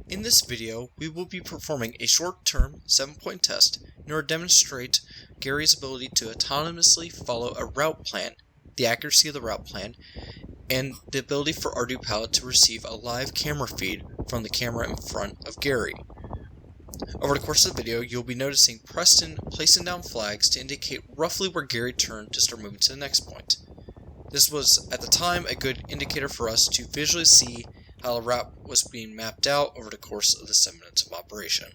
In this video, we will be performing a short-term 7-point test in order to demonstrate Gary's ability to autonomously follow a route plan, the accuracy of the route plan, and the ability for ArduPalette to receive a live camera feed from the camera in front of Gary. Over the course of the video, you'll be noticing Preston placing down flags to indicate roughly where Gary turned to start moving to the next point. This was, at the time, a good indicator for us to visually see how the route was being mapped out over the course of the 7 minutes of operation.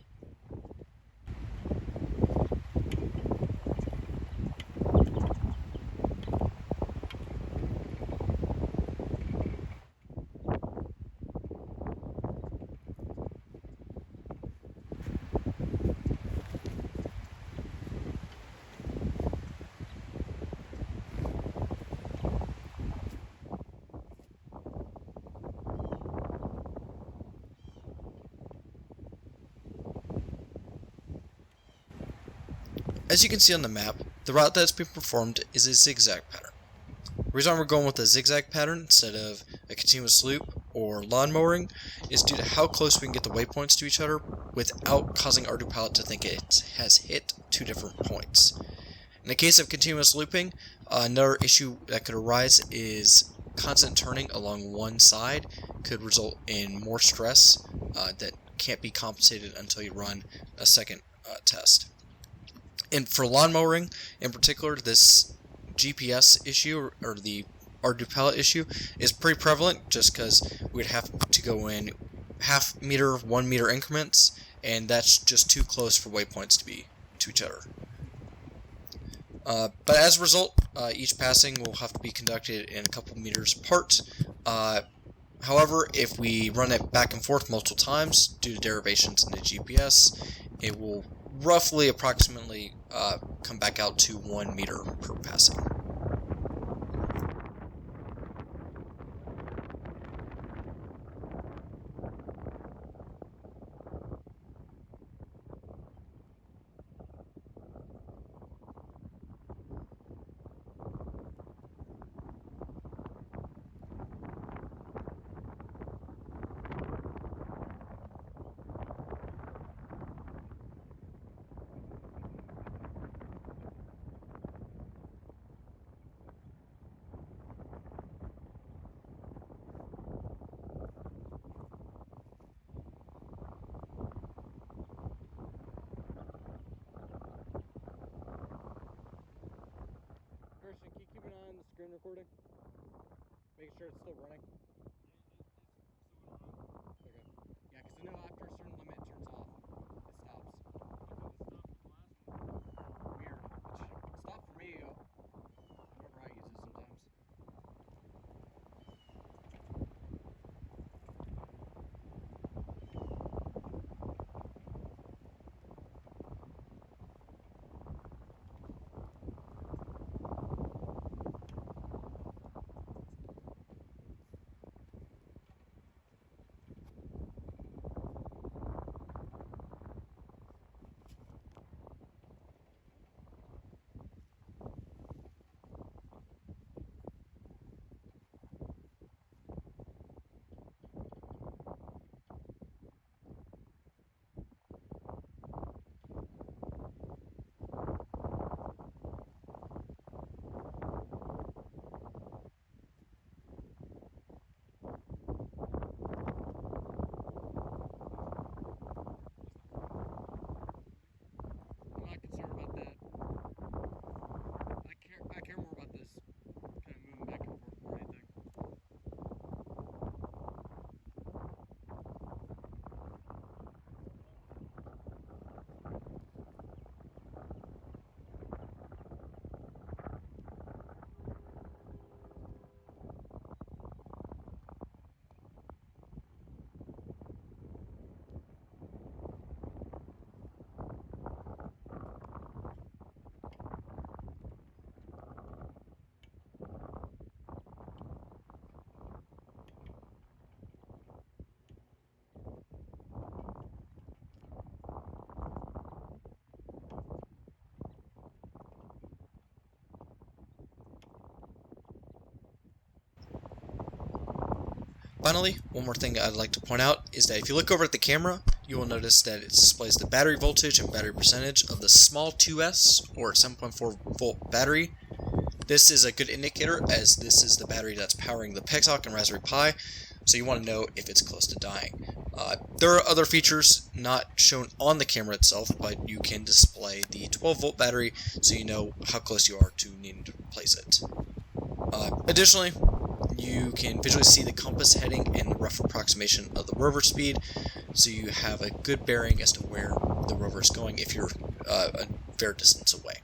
As you can see on the map, the route that's being performed is a zigzag pattern. The reason we're going with a zigzag pattern instead of a continuous loop or lawn mowing is due to how close we can get the waypoints to each other without causing ArduPalette to think it has hit 2 different points. In the case of continuous looping, another issue that could arise is constant turning along one side could result in more stress that can't be compensated until you run a second test. And for lawn mowing in particular, this GPS issue or the ArduPalette issue is pretty prevalent just because we'd have to go in half meter, 1 meter increments, and that's just too close for waypoints to be to each other. But as a result, each passing will have to be conducted in a couple meters apart. However, if we run it back and forth multiple times due to derivations in the GPS, it will roughly approximately come back out to 1 meter per passing. Christian, can you keep an eye on the screen recording? Making sure it's still running. Okay. Yeah, because I know after a certain limit it turns off. It stops. Weird. It stopped for me, whenever I use it sometimes. Finally, one more thing I'd like to point out is that if you look over at the camera, you will notice that it displays the battery voltage and battery percentage of the small 2S or 7.4 volt battery. This is a good indicator, as this is the battery that's powering the PegSock and Raspberry Pi, so you want to know if it's close to dying. There are other features not shown on the camera itself, but you can display the 12 volt battery so you know how close you are to needing to replace it. Additionally, you can visually see the compass heading and the rough approximation of the rover speed, so you have a good bearing as to where the rover is going if you're a fair distance away.